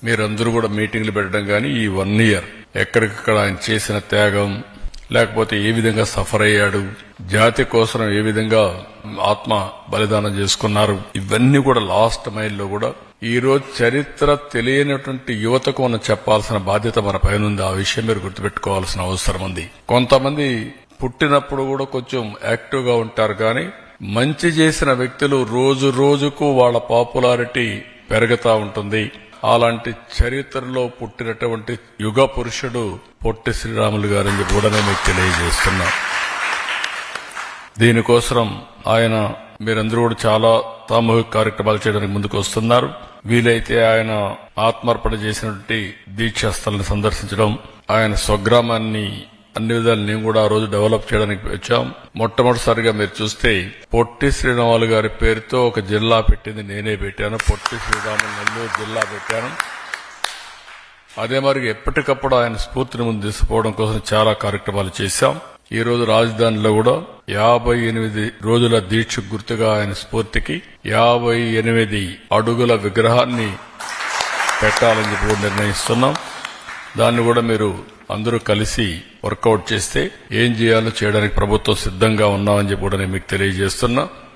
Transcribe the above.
మీరందరూ కూడా మీటింగ్లు పెట్టడం కానీ ఈ 1 year ఎక్కడికక్కడ ఆయన చేసిన త్యాగం, లేకపోతే ఏ విధంగా సఫర్ అయ్యాడు, జాతి కోసం ఏ విధంగా ఆత్మ బలిదానం చేసుకున్నారు, ఇవన్నీ కూడా లాస్ట్ మైల్లో కూడా ఈ రోజు చరిత్ర తెలియనటువంటి యువతకు మనం చెప్పాల్సిన బాధ్యత మన పైన ఉంది. ఆ విషయం మీరు గుర్తుపెట్టుకోవాల్సిన అవసరం ఉంది. కొంతమంది పుట్టినప్పుడు కూడా కొంచెం యాక్టివ్ గా ఉంటారు, కానీ మంచి చేసిన వ్యక్తులు రోజు రోజుకు వాళ్ళ పాపులారిటీ పెరుగుతా ఉంటుంది. అలాంటి చరిత్రలో పుట్టినటువంటి యుగ పురుషుడు పొట్టి శ్రీరాములు గారని కూడా నేను మీకు తెలియజేస్తున్నా. దీనికోసం ఆయన మీరందరూ కూడా చాలా సామూహిక కార్యక్రమాలు చేయడానికి ముందుకు వస్తున్నారు. వీలైతే ఆయన ఆత్మార్పణ చేసినటువంటి దీక్షాస్థలను సందర్శించడం, ఆయన స్వగ్రామాన్ని అన్ని విధాలు నేను కూడా ఆ రోజు డెవలప్ చేయడానికి వచ్చాం. మొట్టమొదటిసారిగా మీరు చూస్తే పొట్టి శ్రీరాములు గారి పేరుతో ఒక జిల్లా పెట్టింది నేనే పెట్టాను. పొట్టి శ్రీరాములు నెల్లూరు జిల్లా పెట్టాను. అదే మరి ఎప్పటికప్పుడు ఆయన స్ఫూర్తిని ముందు తీసుకుపోవడం కోసం చాలా కార్యక్రమాలు చేశాం. ఈ రోజు రాజధానిలో కూడా 58 రోజుల దీక్ష గుర్తుగా ఆయన స్ఫూర్తికి 58 అడుగుల విగ్రహాన్ని పెట్టాలని చెప్పి నిర్ణయిస్తున్నాం. దాన్ని కూడా మీరు అందరూ కలిసి వర్కౌట్ చేస్తే ఏం చేయాలో చేయడానికి ప్రభుత్వం సిద్ధంగా ఉన్నామని చెప్పి కూడా నేను మీకు తెలియజేస్తున్నా.